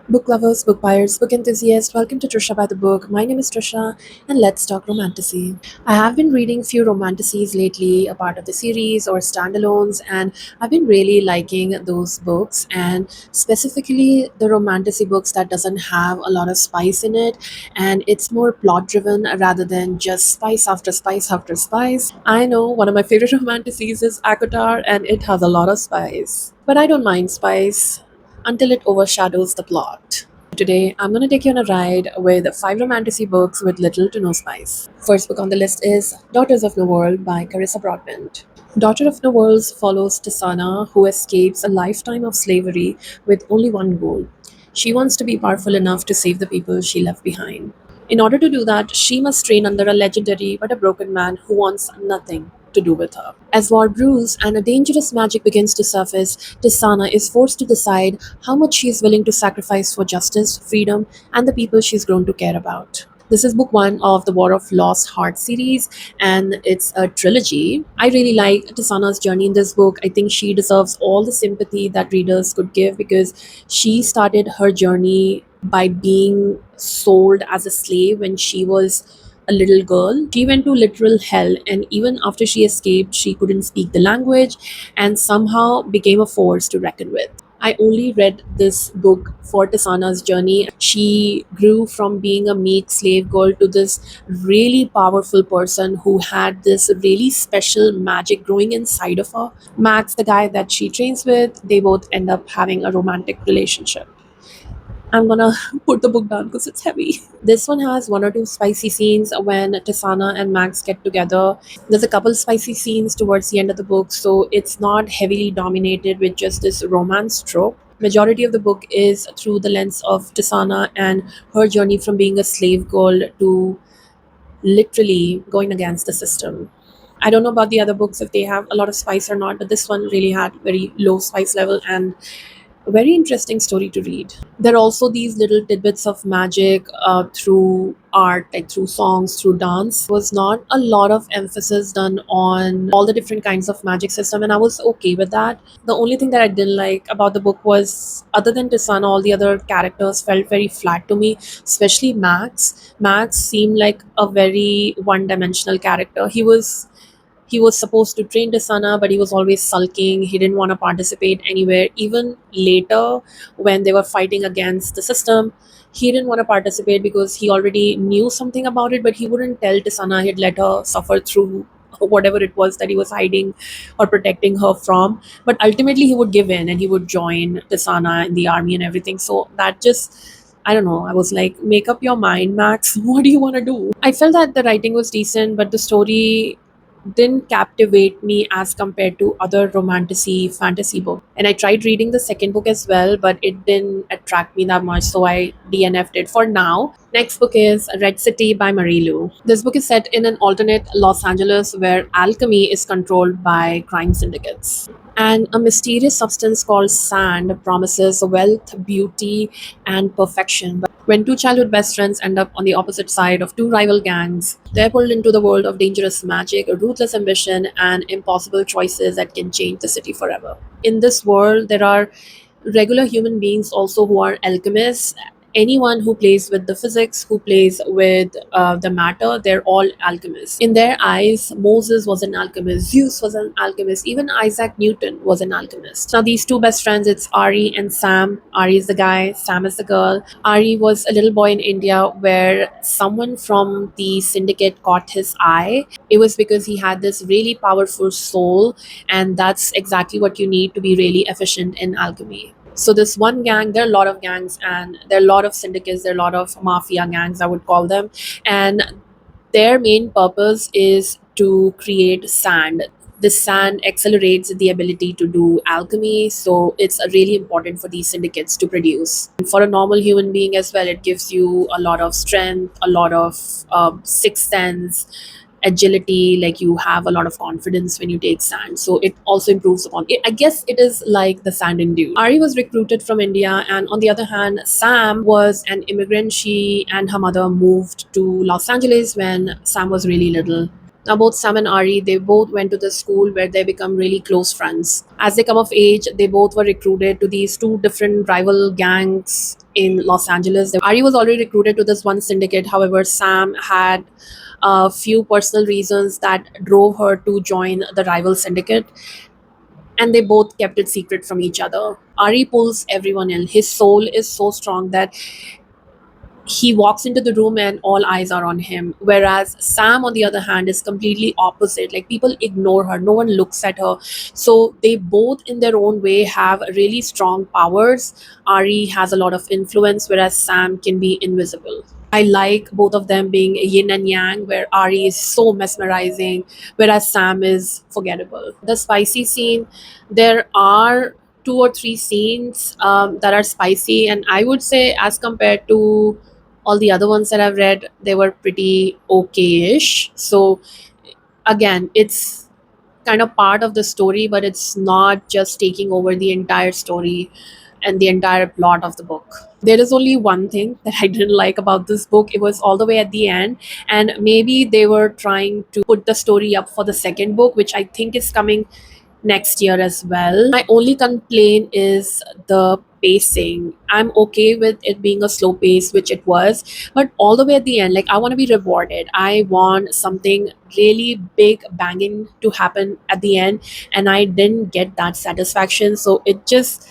Book lovers, book buyers, book enthusiasts, welcome to Trisha by the Book. My name is Trisha, and let's talk romantasy. I have been reading few romantasies lately, a part of the series or standalones, and I've been really liking those books, and specifically the romantasy books that doesn't have a lot of spice in it, and it's more plot driven rather than just spice after spice after spice. I know one of my favorite romantasies is Akotar, and it has a lot of spice, but I don't mind spice until it overshadows the plot. Today, I'm going to take you on a ride with five romantasy books with little to no spice. First book on the list is Daughters of the World by Carissa Broadbent. Daughter of the World follows Tisana, who escapes a lifetime of slavery with only one goal. She wants to be powerful enough to save the people she left behind. In order to do that, she must train under a legendary but a broken man who wants nothing to do with her. As war brews and a dangerous magic begins to surface, Tisana is forced to decide how much she is willing to sacrifice for justice, freedom, and the people she's grown to care about. This is book one of the War of Lost Heart series, and it's a trilogy. I really like Tisana's journey in this book. I think she deserves all the sympathy that readers could give because she started her journey by being sold as a slave when she was a little girl. She went to literal hell, and even after she escaped, she couldn't speak the language and somehow became a force to reckon with. I only read this book for Tisana's journey. She grew from being a meek slave girl to this really powerful person who had this really special magic growing inside of her. Max, the guy that she trains with, they both end up having a romantic relationship. I'm gonna put the book down because it's heavy. This one has one or two spicy scenes when Tisana and Max get together. There's a couple spicy scenes towards the end of the book, so it's not heavily dominated with just this romance trope. Majority of the book is through the lens of Tisana and her journey from being a slave girl to literally going against the system. I don't know about the other books if they have a lot of spice or not, but this one really had very low spice level and a very interesting story to read. There are also these little tidbits of magic through art, like through songs, through dance. Was not a lot of emphasis done on all the different kinds of magic system, and I was okay with that. The only thing that I didn't like about the book was, other than Tisana, all the other characters felt very flat to me, especially Max. Max seemed like a very one-dimensional character. He was supposed to train Dasana, but he was always sulking. He didn't want to participate anywhere. Even later, when they were fighting against the system, he didn't want to participate because he already knew something about it, but he wouldn't tell Tisana. He'd let her suffer through whatever it was that he was hiding or protecting her from. But ultimately, he would give in and he would join Tisana in the army and everything. So that just, I don't know. I was like, make up your mind, Max. What do you want to do? I felt that the writing was decent, but the story didn't captivate me as compared to other romantasy fantasy books. And I tried reading the second book as well, but it didn't attract me that much, so I DNF'd it for now. Next book is Red City by Marie Lu. This book is set in an alternate Los Angeles where alchemy is controlled by crime syndicates. And a mysterious substance called sand promises wealth, beauty, and perfection. But when two childhood best friends end up on the opposite side of two rival gangs, they're pulled into the world of dangerous magic, ruthless ambition, and impossible choices that can change the city forever. In this world, there are regular human beings also who are alchemists. Anyone who plays with the physics, who plays with the matter, they're all alchemists. In their eyes, Moses was an alchemist, Zeus was an alchemist, even Isaac Newton was an alchemist. Now, these two best friends, it's Ari and Sam. Ari is the guy, Sam is the girl. Ari was a little boy in India where someone from the syndicate caught his eye. It was because he had this really powerful soul, and that's exactly what you need to be really efficient in alchemy. So this one gang, there are a lot of gangs and there are a lot of syndicates, there are a lot of mafia gangs, I would call them. And their main purpose is to create sand. This sand accelerates the ability to do alchemy, so it's really important for these syndicates to produce. And for a normal human being as well, it gives you a lot of strength, a lot of sixth sense, agility. Like you have a lot of confidence when you take sand, so it also improves upon it. I guess it is like the sand in dew. Ari was recruited from India, and on the other hand, Sam was an immigrant. She and her mother moved to Los Angeles when Sam was really little. Now, both Sam and Ari, they both went to the school where they become really close friends. As they come of age, they both were recruited to these two different rival gangs in Los Angeles. Ari was already recruited to this one syndicate. However, Sam had a few personal reasons that drove her to join the rival syndicate, and they both kept it secret from each other. Ari pulls everyone in. His soul is so strong that he walks into the room and all eyes are on him, whereas Sam, on the other hand, is completely opposite. Like, people ignore her, no one looks at her. So they both in their own way have really strong powers. Ari has a lot of influence, whereas Sam can be invisible. I like both of them being yin and yang, where Ari is so mesmerizing, whereas Sam is forgettable. The spicy scene, there are two or three scenes that are spicy, and I would say, as compared to all the other ones that I've read, they were pretty okay-ish. So again, it's kind of part of the story, but it's not just taking over the entire story and the entire plot of the book. There is only one thing that I didn't like about this book. It was all the way at the end, and maybe they were trying to put the story up for the second book, which I think is coming next year as well. My only complaint is the pacing. I'm okay with it being a slow pace, which it was, but all the way at the end, like, I want to be rewarded. I want something really big banging to happen at the end, and I didn't get that satisfaction. So it just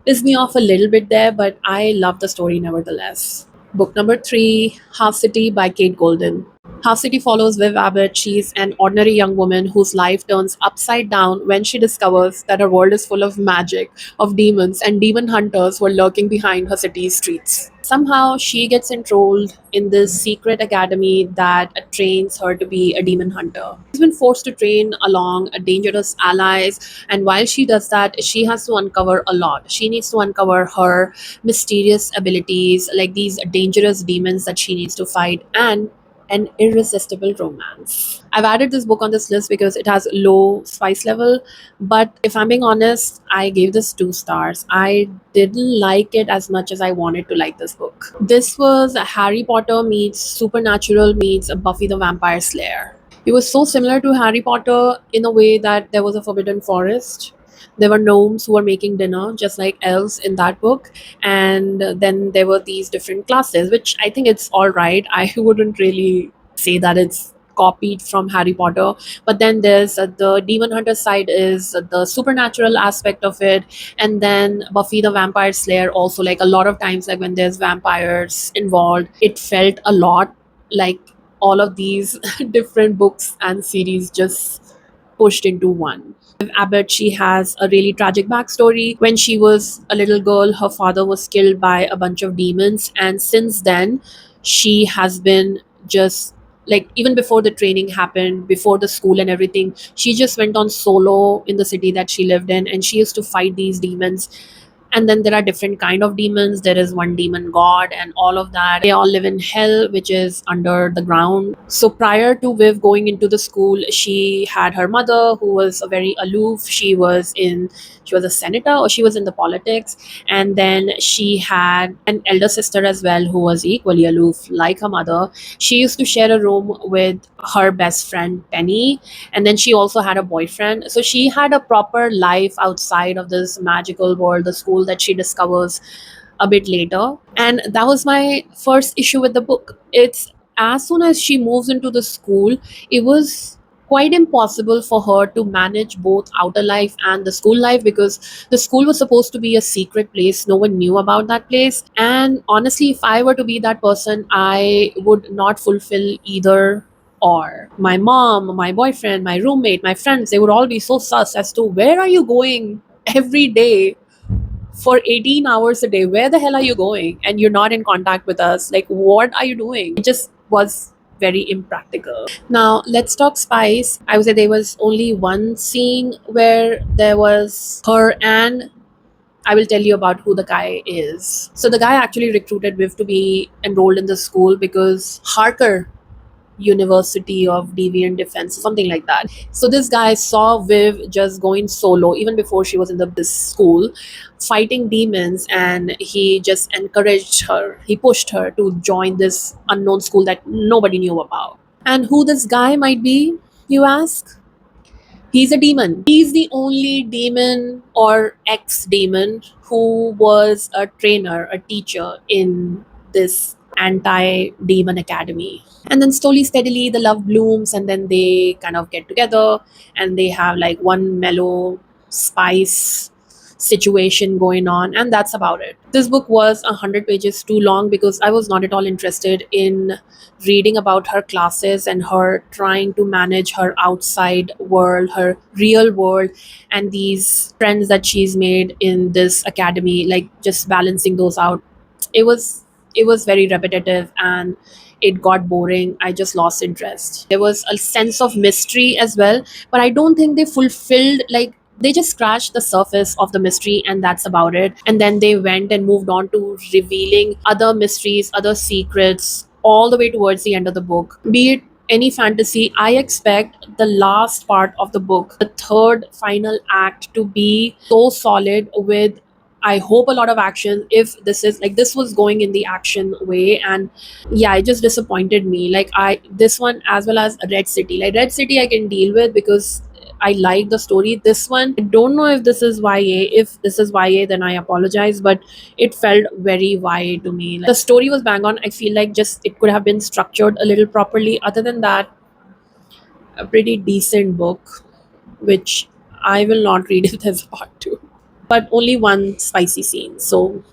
pissed me off a little bit there, but I love the story nevertheless. Book number three, Half City by Kate Golden. Half City follows Viv Abbott. She's an ordinary young woman whose life turns upside down when she discovers that her world is full of magic, of demons, and demon hunters who are lurking behind her city's streets. Somehow, she gets enrolled in this secret academy that trains her to be a demon hunter. She's been forced to train along dangerous allies, and while she does that, she has to uncover a lot. She needs to uncover her mysterious abilities, like these dangerous demons that she needs to fight, and an irresistible romance. I've added this book on this list because it has low spice level, but if I'm being honest, I gave this 2 stars. I didn't like it as much as I wanted to like this book. This was Harry Potter meets Supernatural meets Buffy the Vampire Slayer. It was so similar to Harry Potter in a way that there was a forbidden forest. There were gnomes who were making dinner, just like elves in that book. And then there were these different classes, which I think it's all right. I wouldn't really say that it's copied from Harry Potter. But then there's the demon hunter side, is the supernatural aspect of it. And then Buffy the Vampire Slayer also, like, a lot of times, like, when there's vampires involved, it felt a lot like all of these different books and series just pushed into one. Abbott, she has a really tragic backstory. When she was a little girl, her father was killed by a bunch of demons, and since then, she has been just, like, even before the training happened, before the school and everything, she just went on solo in the city that she lived in, and she used to fight these demons. And then there are different kind of demons. There is one demon god and all of that. They all live in hell, which is under the ground. So prior to Viv going into the school, she had her mother, who was a very aloof. She was a senator, or she was in the politics. And then she had an elder sister as well, who was equally aloof like her mother. She used to share a room with her best friend Penny, and then she also had a boyfriend. So she had a proper life outside of this magical world, the school that she discovers a bit later. And that was my first issue with the book. It's, as soon as she moves into the school, it was quite impossible for her to manage both outer life and the school life, because the school was supposed to be a secret place. No one knew about that place. And honestly, if I were to be that person, I would not fulfill either. Or my mom, my boyfriend, my roommate, my friends, they would all be so sus as to, where are you going every day for 18 hours a day? Where the hell are you going? And you're not in contact with us. Like, what are you doing? It just was very impractical. Now, let's talk spice. I would say there was only one scene where there was her, and I will tell you about who the guy is. So the guy actually recruited Viv to be enrolled in the school because Harker University of Deviant Defense, something like that. So this guy saw Viv just going solo even before she was in this school, fighting demons, and he just encouraged her. He pushed her to join this unknown school that nobody knew about. And who this guy might be, you ask? He's a demon. He's the only demon or ex demon who was a trainer, a teacher in this anti demon academy. And then slowly, steadily, the love blooms, and then they kind of get together and they have like one mellow spice situation going on, and that's about it. This book was 100 pages too long because I was not at all interested in reading about her classes and her trying to manage her outside world, her real world, and these friends that she's made in this academy, like just balancing those out. It was it was very repetitive, and it got boring. I just lost interest. There was a sense of mystery as well, but I don't think they fulfilled, like, they just scratched the surface of the mystery and that's about it. And then they went and moved on to revealing other mysteries, other secrets, all the way towards the end of the book. Be it any fantasy, I expect the last part of the book, the third final act, to be so solid with, I hope, a lot of action. If this is like, this was going in the action way, and yeah, it just disappointed me. Like, I this one as well as Red City. Like, Red City I can deal with because I like the story. This one, I don't know if this is YA. If this is YA, then I apologize, but it felt very YA to me. Like, the story was bang on. I feel like just it could have been structured a little properly. Other than that, a pretty decent book, which I will not read if there's a part two. But only one spicy scene, so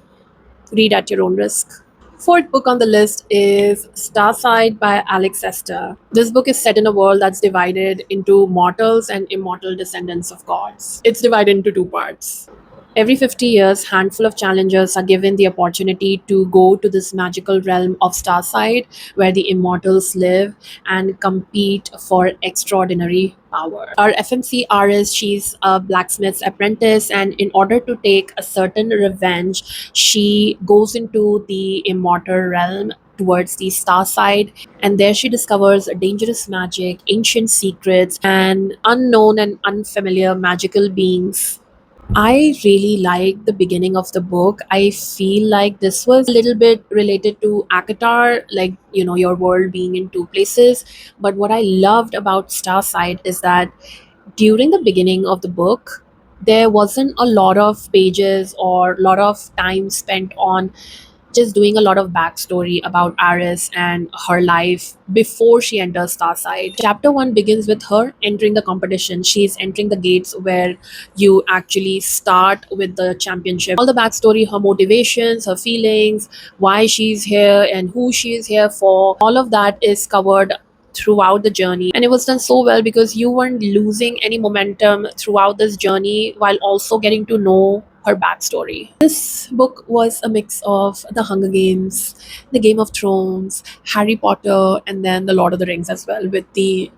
read at your own risk. Fourth book on the list is Starside by Alex Esther. This book is set in a world that's divided into mortals and immortal descendants of gods. It's divided into two parts. Every 50 years, handful of challengers are given the opportunity to go to this magical realm of Starside where the immortals live and compete for extraordinary power. Our FMC artist, she's a blacksmith's apprentice, and in order to take a certain revenge, she goes into the immortal realm towards the star side, and there she discovers dangerous magic, ancient secrets, and unknown and unfamiliar magical beings. I really like the beginning of the book. I feel like this was a little bit related to Akatar, like, your world being in two places. But what I loved about Starside is that during the beginning of the book, there wasn't a lot of pages or a lot of time spent on just doing a lot of backstory about Aris and her life before she enters Starside. Chapter 1 begins with her entering the competition. She's entering the gates where you actually start with the championship. All the backstory, her motivations, her feelings, why she's here, and who she is here for, all of that is covered throughout the journey, and it was done so well because you weren't losing any momentum throughout this journey while also getting to know her backstory. This book was a mix of the Hunger Games, the Game of Thrones, Harry Potter, and then the Lord of the Rings as well, with the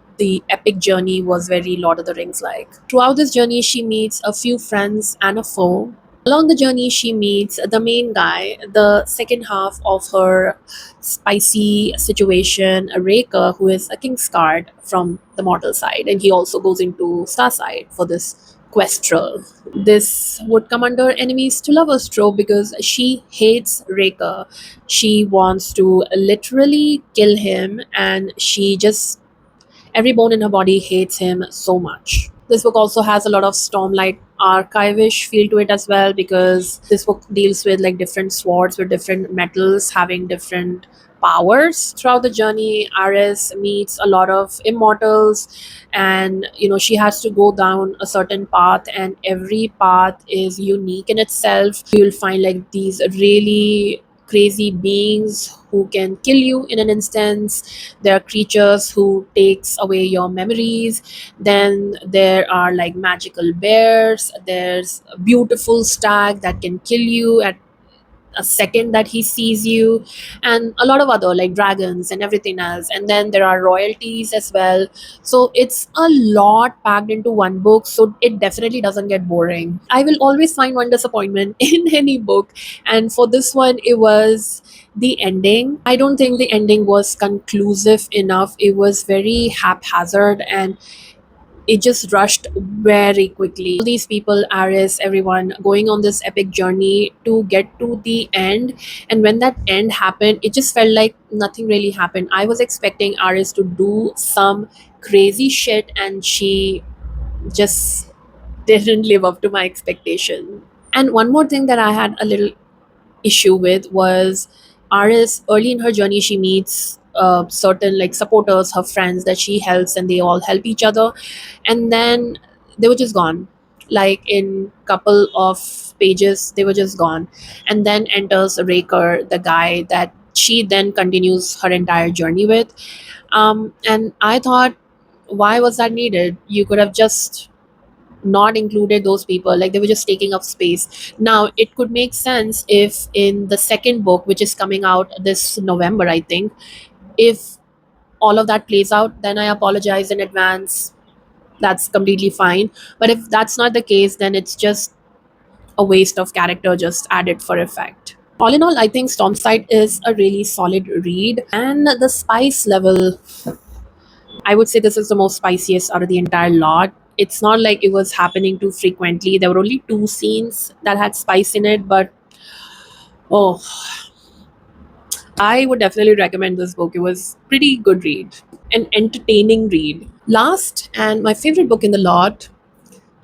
epic journey was very Lord of the Rings like. Throughout this journey, she meets a few friends and a foe. Along the journey, she meets the main guy, the second half of her spicy situation, Reka, who is a king's guard from the mortal side, and he also goes into star side for this questral. This would come under enemies to lovers trope because she hates Reka. She wants to literally kill him, and she just, every bone in her body hates him so much. This book also has a lot of Stormlight archive-ish feel to it as well, because this book deals with like different swords with different metals having different powers. Throughout the journey, Ares meets a lot of immortals, and she has to go down a certain path, and every path is unique in itself. You'll find like these really crazy beings who can kill you in an instance. There are creatures who takes away your memories. Then there are like magical bears. There's a beautiful stag that can kill you at a second that he sees you, and a lot of other like dragons and everything else. And then there are royalties as well. So it's a lot packed into one book, so it definitely doesn't get boring. I will always find one disappointment in any book, and for this one it was the ending. I don't think the ending was conclusive enough. It was very haphazard, and it just rushed very quickly. All these people, Aris, everyone, going on this epic journey to get to the end. And when that end happened, it just felt like nothing really happened. I was expecting Aris to do some crazy shit, and she just didn't live up to my expectation. And one more thing that I had a little issue with was Aris. Early in her journey, she meets certain like supporters, her friends that she helps, and they all help each other. And then they were just gone. Like in couple of pages, they were just gone. And then enters Raker, the guy that she then continues her entire journey with. And I thought, why was that needed? You could have just not included those people, like they were just taking up space. Now it could make sense if in the second book, which is coming out this November, I think, if all of that plays out, then I apologize in advance. That's completely fine. But if that's not the case, then it's just a waste of character just added for effect. All in all, I think Stormside is a really solid read, and the spice level, I would say this is the most spiciest out of the entire lot. It's not like it was happening too frequently. There were only two scenes that had spice in it, but oh, I would definitely recommend this book. It was pretty good read, an entertaining read. Last and my favorite book in the lot,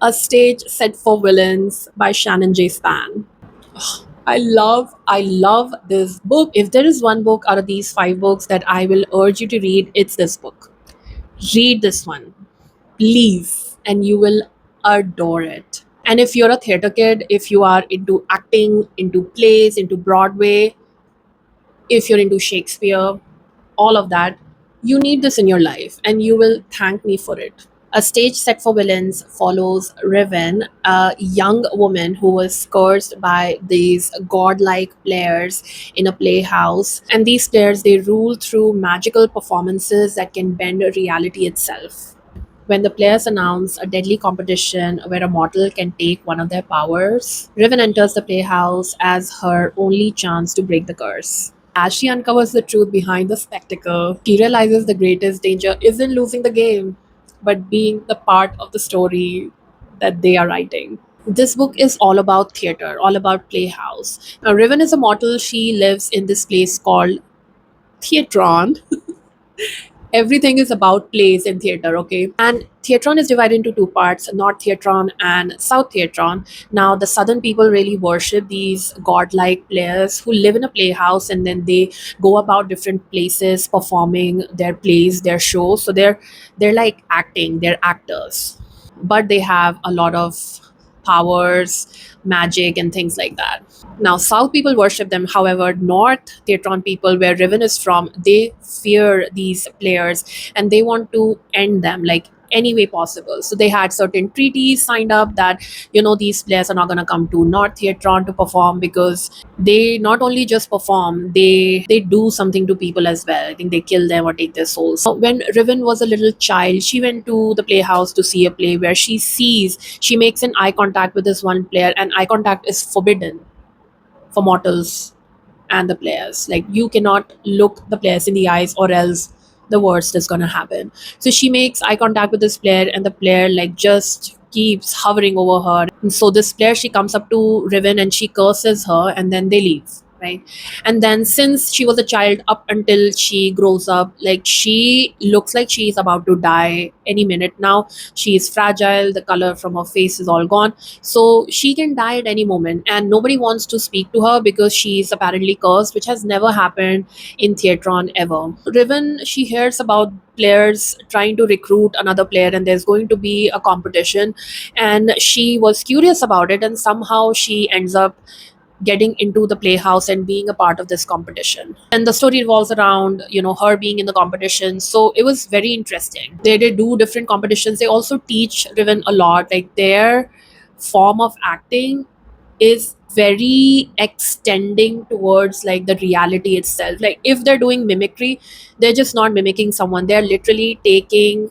A Stage Set for Villains by Shannon J. Span. I love this book. If there is one book out of these five books that I will urge you to read, it's this book. Read this one, please, and you will adore it. And if you're a theater kid, if you are into acting, into plays, into Broadway, if you're into Shakespeare, all of that, you need this in your life and you will thank me for it. A Stage Set for Villains follows Riven, a young woman who was cursed by these godlike players in a playhouse. And these players, they rule through magical performances that can bend reality itself. When the players announce a deadly competition where a mortal can take one of their powers, Riven enters the playhouse as her only chance to break the curse. As she uncovers the truth behind the spectacle, she realizes the greatest danger isn't losing the game, but being the part of the story that they are writing. This book is all about theater, all about playhouse. Now, Riven is a mortal. She lives in this place called Theatron. Everything is about plays in theater, okay? And Theatron is divided into two parts, North Theatron and South Theatron. Now the southern people really worship these godlike players who live in a playhouse, and then they go about different places performing their plays, their shows. So they're like acting, they're actors, but they have a lot of powers, magic, and things like that. Now, South people worship them. However, North Theatron people, where Riven is from, they fear these players and they want to end them like any way possible. So they had certain treaties signed up that, these players are not going to come to North Theatron to perform, because they not only just perform, they do something to people as well. I think they kill them or take their souls. So when Riven was a little child, she went to the playhouse to see a play where she makes an eye contact with this one player, and eye contact is forbidden for mortals and the players. Like, you cannot look the players in the eyes, or else the worst is gonna happen. So she makes eye contact with this player, and the player like just keeps hovering over her. And so this player, she comes up to Riven and she curses her, and then they leave. Right. And then since she was a child up until she grows up, like she looks like she's about to die any minute now. She is fragile, the color from her face is all gone, so she can die at any moment, and nobody wants to speak to her because she's apparently cursed, which has never happened in Theatron ever. Riven, she hears about players trying to recruit another player, and there's going to be a competition, and she was curious about it, and somehow she ends up getting into the playhouse and being a part of this competition. And the story revolves around, her being in the competition. So it was very interesting. They do different competitions. They also teach Riven a lot. Like, their form of acting is very extending towards like the reality itself. Like, if they're doing mimicry, they're just not mimicking someone. They're literally taking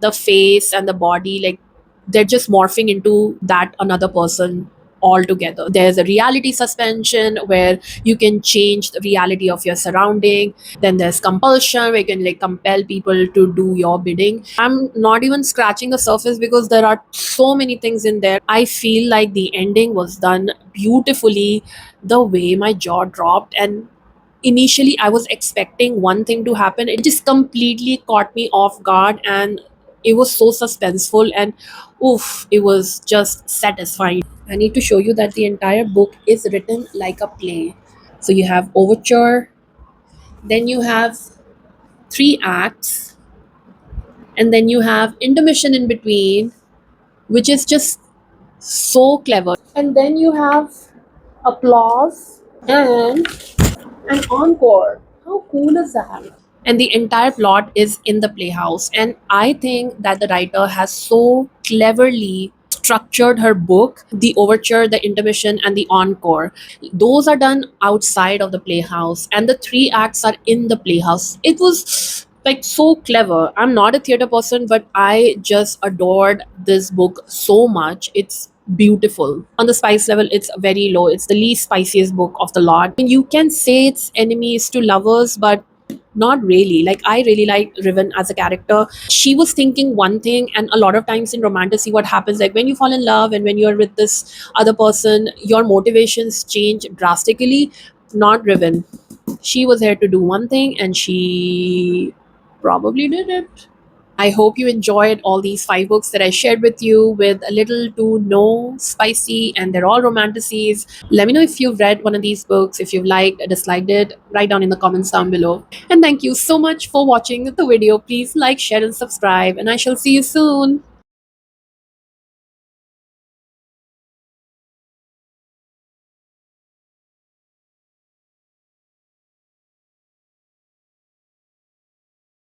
the face and the body, like they're just morphing into that another person altogether. There's a reality suspension where you can change the reality of your surrounding. Then there's compulsion where you can like compel people to do your bidding. I'm not even scratching the surface because there are so many things in there. I feel like the ending was done beautifully, the way my jaw dropped. And initially I was expecting one thing to happen. It just completely caught me off guard, and it was so suspenseful, and oof, it was just satisfying. I need to show you that the entire book is written like a play. So you have overture, then you have three acts, and then you have intermission in between, which is just so clever. And then you have applause and an encore. How cool is that? And the entire plot is in the playhouse. And I think that the writer has so cleverly structured her book. The overture, the intermission, and the encore, those are done outside of the playhouse, and the three acts are in the playhouse. It was like so clever. I'm not a theater person, but I just adored this book so much. It's beautiful. On the spice level, it's very low. It's the least spiciest book of the lot. I mean, you can say it's enemies to lovers, but not really. Like, I really like Riven as a character. She was thinking one thing, and a lot of times in romantasy, what happens, like when you fall in love and when you're with this other person, your motivations change drastically. Not Riven. She was here to do one thing, and she probably did it. I hope you enjoyed all these five books that I shared with you, with a little to no spicy, and they're all romantasies. Let me know if you've read one of these books, if you've liked or disliked it. Write down in the comments down below. And thank you so much for watching the video. Please like, share, and subscribe, and I shall see you soon.